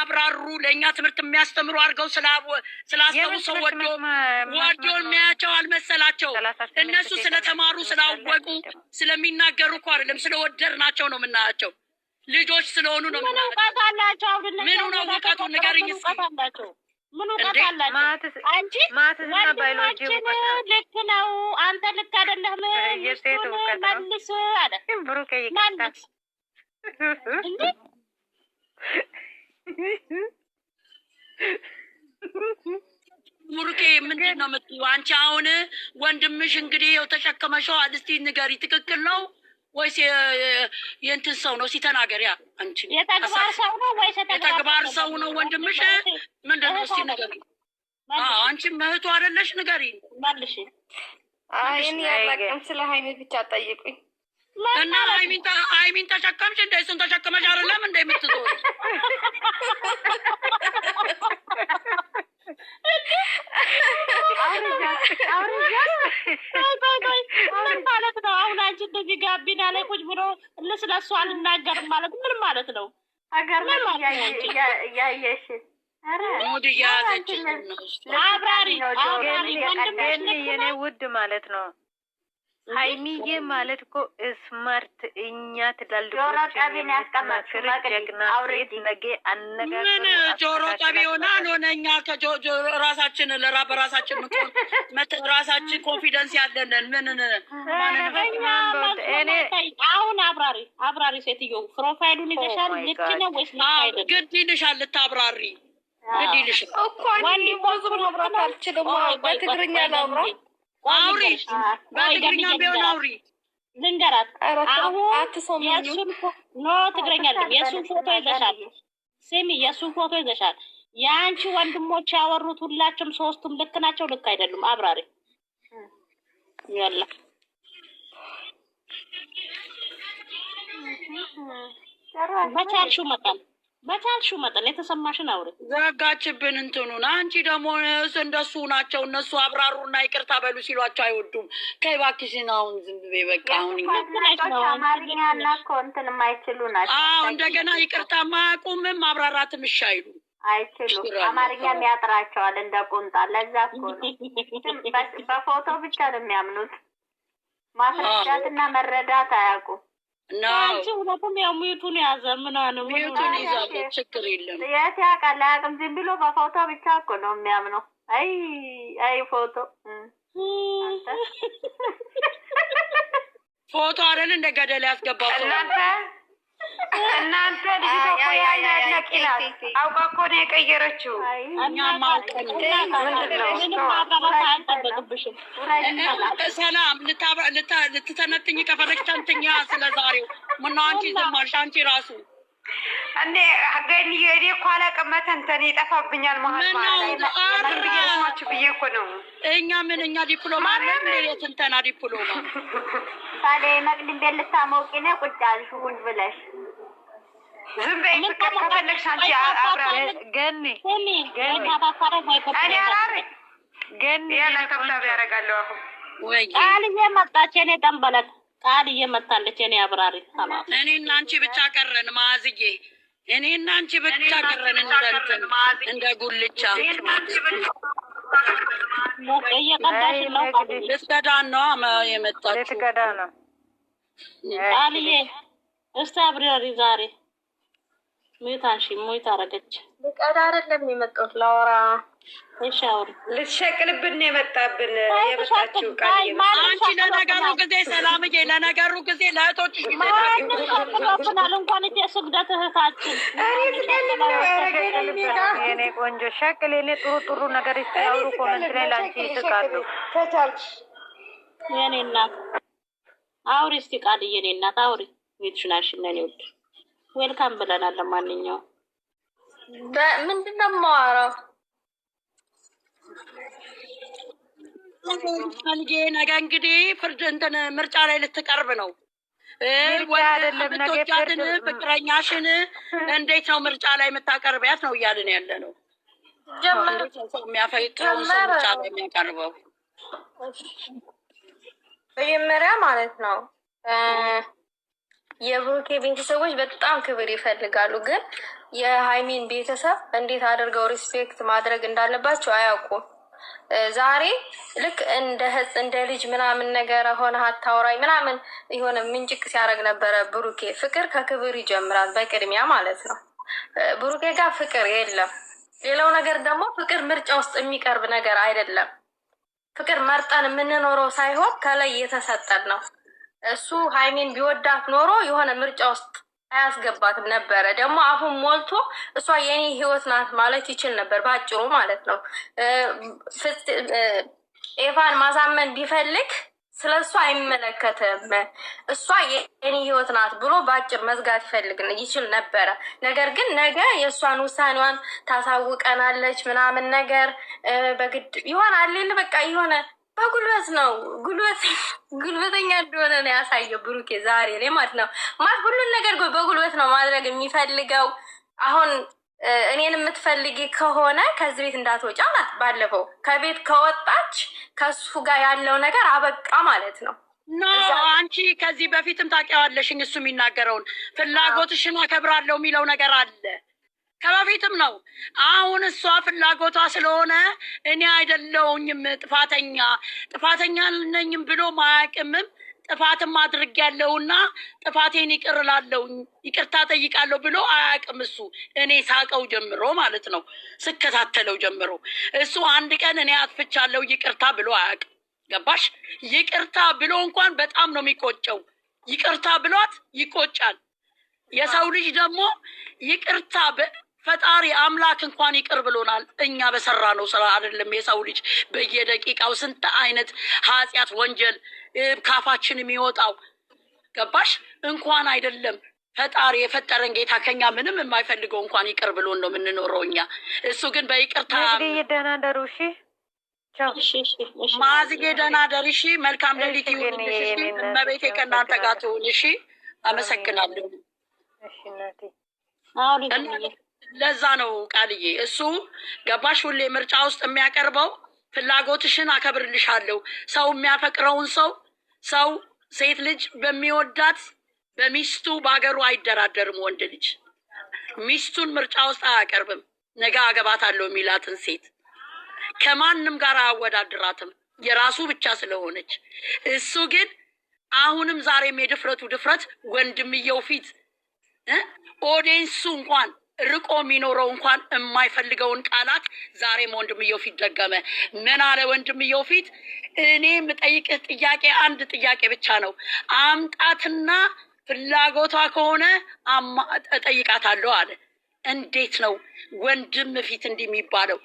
አብራሩ ለእኛ ትምህርት የሚያስተምሩ አድርገው ስላሰቡ ሰው ወዶን የሚያቸው አልመሰላቸው። እነሱ ስለተማሩ ስላወቁ ስለሚናገሩ እኮ አይደለም ስለወደድናቸው ነው የምናያቸው። ልጆች ስለሆኑ ነው የምናያቸው። ምን ነው እውቀቱ ንገሪኝ እስኪ። ምን እውቀት አላቸው? አንቺ ወንድማችን ልክ ነው፣ አንተ ልክ አይደለህም፣ መልስ አለ ብሩኬ። ይቀጣል እንዴ? ሙሩኬ ምንድን ነው የምትይው አንቺ? አሁን ወንድምሽ እንግዲህ ያው ተሸከመሽዋል። እስቲ ንገሪ፣ ትክክል ነው ወይስ የእንትን ሰው ነው? ሲተናገሪያ አንቺ የተግባር ሰው ነው ወይስ የተግባር ሰው ነው ወንድምሽ? ምንድን ነው እስቲ ንገሪ። አንቺ እህቱ አይደለሽ? ንገሪ መልሽ። እኔ ያላቅም ስለ ሀይሚ ብቻ ጠይቁኝ። እና ሀይሚን ተሸከምሽ እንደ እሱን ተሸከመሽ አይደለም እንደ የምትዞር ምን ማለት ነው? አሁን አንቺ እንደዚህ ጋቢና ላይ ቁጭ ብሎ ስለሱ አልናገርም ማለት ምን ማለት ነው? እያየሽ አብራሪ የኔ ውድ ማለት ነው። ሀይሚዬ ማለት እኮ ስማርት እኛ ትላልቆች ጀግና ሴት ነገ አነጋገሩ ምን ጆሮ ጠቢ ሆና አልሆነ። እኛ ራሳችን በራሳችን ራሳችን ኮንፊደንስ ያለንን አሁን አብራሪ ሴትዮ ፕሮፋይሉን ይዘሻል። ልክ ነው ወይስ ግድ ይልሻል? ልታብራሪ ግድ ይልሻል እኮ ብዙ ማብራት አልችልም። በትግርኛ ላውራ አውሪ፣ በትግርኛ ቢሆን አውሪ። ልንገራት አሁን ትግረኛ አይደለም። የእሱን ፎቶ ይዘሻል። ስሚ፣ የእሱን ፎቶ ይዘሻል። የአንቺ ወንድሞች ያወሩት ሁላቸውም ሶስቱም ልክ ናቸው? ልክ አይደሉም? አብራሪ ያላ በቻልሽው መጠን የተሰማሽን አውሪ። ዘጋችብን እንትኑን። አንቺ ደግሞ እንደሱ ናቸው እነሱ አብራሩና ይቅርታ በሉ ሲሏቸው አይወዱም። ከይባክሽን አሁን ዝም ብዬ በቃ አሁን አማርኛ እና እኮ እንትን የማይችሉ ናቸው። እንደገና ይቅርታ ማያውቁምም ማብራራትም እሺ አይሉም፣ አይችሉም። አማርኛም ያጥራቸዋል እንደ ቁንጣ። ለዛ እኮ ነው በፎቶ ብቻ ነው የሚያምኑት። ማስረዳትና መረዳት አያውቁም። አንቺ ሁለቱም ያው ሚዩቱን ያዘ ምናምን ሚዩቱን ይዛለ ችግር የለም። የት ያውቃል? አያውቅም። ዝም ብሎ በፎቶ ብቻ እኮ ነው የሚያምነው። አይ ፎቶ ፎቶ አይደል እንደ ገደል ያስገባው እናንተ ልጅቷ እኮ ያለቂናል። አውቃ እኮ ነው የቀየረችው። እኛማ ሰላም ልትተነትኝ ከፈለግሽ ተንትኛ። ስለዛሬው ምነው አንቺ ዝም አልሽ? አንቺ ራሱ እንዴ ገኒ እኔ እኮ አላውቅም። መተንተን ይጠፋብኛል ማለት ብዬ እኮ ነው። እኛ ዲፕሎማ አለን የትንተና ዲፕሎማ። ታዲያ መቅድም ቤት ልታሞቂ ነው ቁጭ አልሽ ጉድ ብለሽ። ዝም በይ ከፈለግሽ አንቺ አብራ ገኒ እኔ አራሪ ገኒ ያለተብታብ ያደርጋለሁ። አሁን ወይ ቃልዬ መጣች። እኔ ጠንበለት ቃልዬ መጣለች። እኔ አብራሪ እኔና አንቺ ብቻ ቀረን። ማዝዬ እኔና አንቺ ብቻ ቀረን። እንደ ጉልቻ እየቀዳሽ ነው። ልትገዳን ነው የመጣችው። ልትገዳ ነው ቃልዬ። እስቲ አብራሪ ዛሬ ሙይታንሺ ሙይታ አረገች። ልቀዳ አይደለም የመጣሁት ላወራ። እሺ አውሪ። ልትሸቅልብን ነው የመጣብን የመጣችው ቃል። አንቺ ለነገሩ ጊዜ ሰላምዬ፣ ለነገሩ ጊዜ ለእህቶችሽ ማንናል እንኳን ስግደት እህታችን የኔ ቆንጆ ሸቅል የኔ ጥሩ ነገር ይስያውሩ ኮመንት ላይ ላንቺ ይስቃሉ። ተቻልሽ የኔ እናት አውሪ እስቲ ቃልዬ፣ የኔ እናት አውሪ። ቤትሽናሽ ነኝ ወድ ዌልካም ብለናል። ለማንኛውም ምንድነው የማወራው? ነገ እንግዲህ ፍርድ እንትን ምርጫ ላይ ልትቀርብ ነው። ወንድቶቻትን ፍቅረኛሽን እንዴት ነው ምርጫ ላይ የምታቀርቢያት ነው እያልን ያለ ነው። የሚያፈቅረውን ሰው ምርጫ ላይ የሚያቀርበው መጀመሪያ ማለት ነው የብሩኬ ቤተሰቦች በጣም ክብር ይፈልጋሉ። ግን የሃይሚን ቤተሰብ እንዴት አድርገው ሪስፔክት ማድረግ እንዳለባቸው አያውቁም። ዛሬ ልክ እንደ ልጅ ምናምን ነገር ሆነ አታውራኝ ምናምን የሆነ ምንጭቅ ሲያደርግ ነበረ ብሩኬ። ፍቅር ከክብር ይጀምራል በቅድሚያ ማለት ነው። ብሩኬ ጋር ፍቅር የለም። ሌላው ነገር ደግሞ ፍቅር ምርጫ ውስጥ የሚቀርብ ነገር አይደለም። ፍቅር መርጠን የምንኖረው ሳይሆን ከላይ የተሰጠን ነው። እሱ ሃይሚን ቢወዳት ኖሮ የሆነ ምርጫ ውስጥ አያስገባትም ነበረ። ደግሞ አፉን ሞልቶ እሷ የኔ ህይወት ናት ማለት ይችል ነበር በአጭሩ ማለት ነው። ኤቫን ማሳመን ቢፈልግ ስለ እሷ አይመለከትም፣ እሷ የኔ ህይወት ናት ብሎ በአጭር መዝጋት ይችል ነበረ። ነገር ግን ነገ የእሷን ውሳኔዋን ታሳውቀናለች ምናምን ነገር በግድ ይሆናል። በቃ የሆነ በጉልበት ነው ጉልበተኛ እንደሆነ ነው ያሳየው ብሩኬ ዛሬ ላይ ማለት ነው። ማለት ሁሉን ነገር በጉልበት ነው ማድረግ የሚፈልገው። አሁን እኔን የምትፈልጊ ከሆነ ከዚህ ቤት እንዳትወጪ አላት። ባለፈው ከቤት ከወጣች ከሱ ጋር ያለው ነገር አበቃ ማለት ነው። ኖ አንቺ ከዚህ በፊትም ታውቂዋለሽኝ እሱ የሚናገረውን ፍላጎትሽን አከብራለሁ የሚለው ነገር አለ ከበፊትም ነው። አሁን እሷ ፍላጎቷ ስለሆነ እኔ አይደለሁኝም ጥፋተኛ ነኝም ብሎ ማያቅምም ጥፋትም አድርጌያለሁና ጥፋቴን ይቅር እላለሁ ይቅርታ ጠይቃለሁ ብሎ አያቅም እሱ። እኔ ሳቀው ጀምሮ ማለት ነው ስከታተለው ጀምሮ እሱ አንድ ቀን እኔ አጥፍቻለሁ ይቅርታ ብሎ አያቅም። ገባሽ? ይቅርታ ብሎ እንኳን በጣም ነው የሚቆጨው። ይቅርታ ብሏት ይቆጫል። የሰው ልጅ ደግሞ ይቅርታ ፈጣሪ አምላክ እንኳን ይቅር ብሎናል። እኛ በሰራ ነው ስራ አይደለም። የሰው ልጅ በየደቂቃው ስንት አይነት ኃጢአት ወንጀል ካፋችን የሚወጣው ገባሽ? እንኳን አይደለም ፈጣሪ የፈጠረን ጌታ ከኛ ምንም የማይፈልገው እንኳን ይቅር ብሎን ነው የምንኖረው እኛ። እሱ ግን በይቅርታ ደህና ደሩ። ማዝጌ ደህና ደር። እሺ፣ መልካም ሌሊት ይሁንልሽ። እሺ፣ እመቤቴ ከእናንተ ጋር ትሁን። እሺ፣ አመሰግናለሁ። ለዛ ነው ቃልዬ እሱ ገባሽ ሁሌ ምርጫ ውስጥ የሚያቀርበው ፍላጎትሽን አከብርልሻለሁ። ሰው የሚያፈቅረውን ሰው ሴት ልጅ በሚወዳት በሚስቱ በሀገሩ አይደራደርም። ወንድ ልጅ ሚስቱን ምርጫ ውስጥ አያቀርብም። ነገ አገባታለሁ የሚላትን ሴት ከማንም ጋር አያወዳድራትም የራሱ ብቻ ስለሆነች። እሱ ግን አሁንም ዛሬም የድፍረቱ ድፍረት ወንድምየው ፊት ኦዲየንሱ እንኳን ርቆ የሚኖረው እንኳን የማይፈልገውን ቃላት ዛሬም ወንድምየው ፊት ደገመ። ምን አለ ወንድምየው ፊት? እኔ የምጠይቅህ ጥያቄ አንድ ጥያቄ ብቻ ነው። አምጣትና ፍላጎቷ ከሆነ እጠይቃታለሁ አለ። እንዴት ነው ወንድም ፊት እንዲህ የሚባለው?